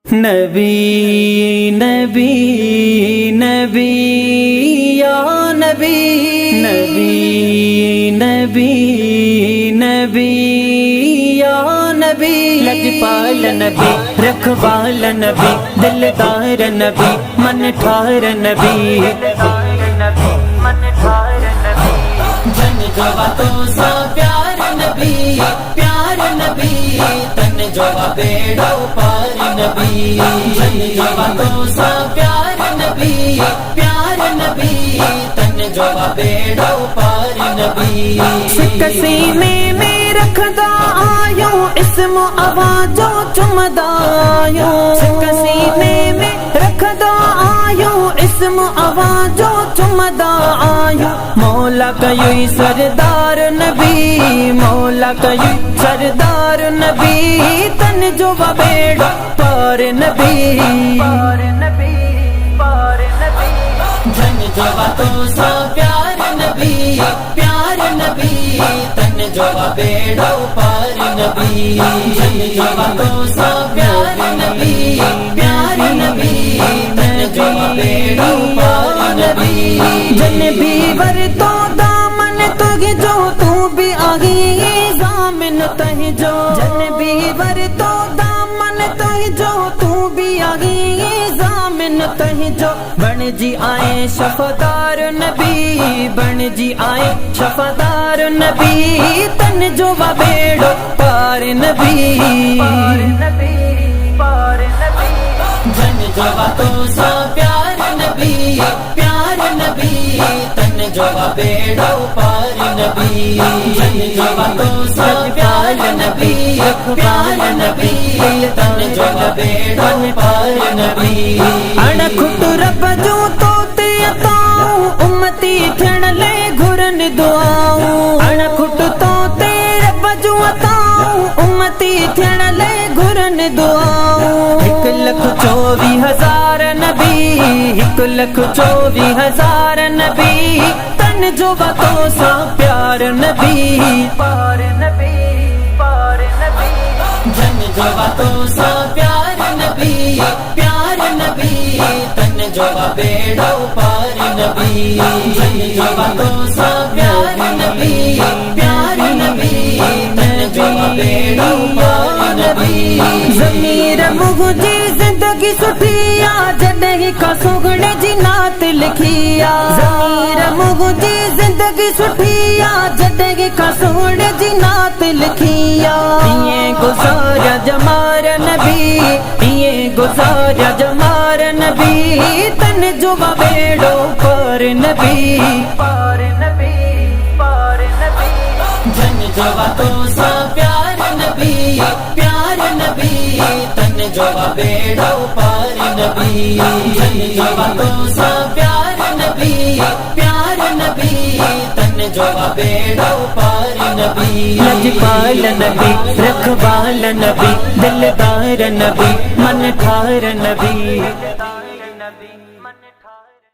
नबी नबी नबी या नबी नबी नबी नबी या नबी लजपाल नबी रखवाल नबी दिलदार नबी मन ठार नबी जन जवा तो सा प्यार नबी तन जवा बेड़ो पार नबी जन जवा तो सा प्यार नबी तन जवा बेड़ो पार नबी सीने में रखदा आयो इसम आवाजो चुमदा आयो सीने में रखदा आयो इसम आवाजो चुमदा आयो मौला कयुई सरदार नबी मौला कयुई सरदार नबी तन जो बेड़ो पार नबी जन जवा तो सा प्यार नबी तन जो बेड़ो पार नबी जन जवा तो सा प्यार नबी तन जो बेड़ो पार नबी जन भी वर तो दामन तुगे जो तू भी आगे जामिन तह जो जन भी वर तो दामन तह जो तू भी आगे जामिन तह जो बन जी आए शफदार नबी बन जी आए शफदार नबी तन जो बेड़ो पार नबी जन जवा तो सा प्यार नबी तन जो बेड़ो पार नबी जन जवा तो सा प्यार नबी तन जो बेड़ो पार नबी अणखुट रब जो तोते अताऊं उम्मती थियण ले घुरन दुआऊं अणखुट तोते रब जो अताऊं उम्मती थियण ले घुरन दुआऊं 1,24,000 नबी 1,24,000 नबी तन जो तो सा प्यार नबी जन जवा तो सा प्यार नबी तन जो बेड़ो पार नबी जन जवा तो सा प्यार नबी तन जो बेड़ो पार नबी ज़मीर मुझी जिंदगी सुठिया जॾहिं का सुगणे जी नात लिखिया ज़मीर मुझी जिंदगी सुठिया जॾहिं का सुगणे जी नात लिखिया इएं गुज़ारिया जमार नबी इएं गुज़ारिया जमार नबी तन जो बेड़ो पार नबी जन जवा तो सा प्यार नबी तन जो बेड़ो पार नबी जन जवा तो सा प्यार नबी तन जो बेड़ो पार नबी लजपाल नबी रखवाल नबी दिलदार नबी मन ठार नबी।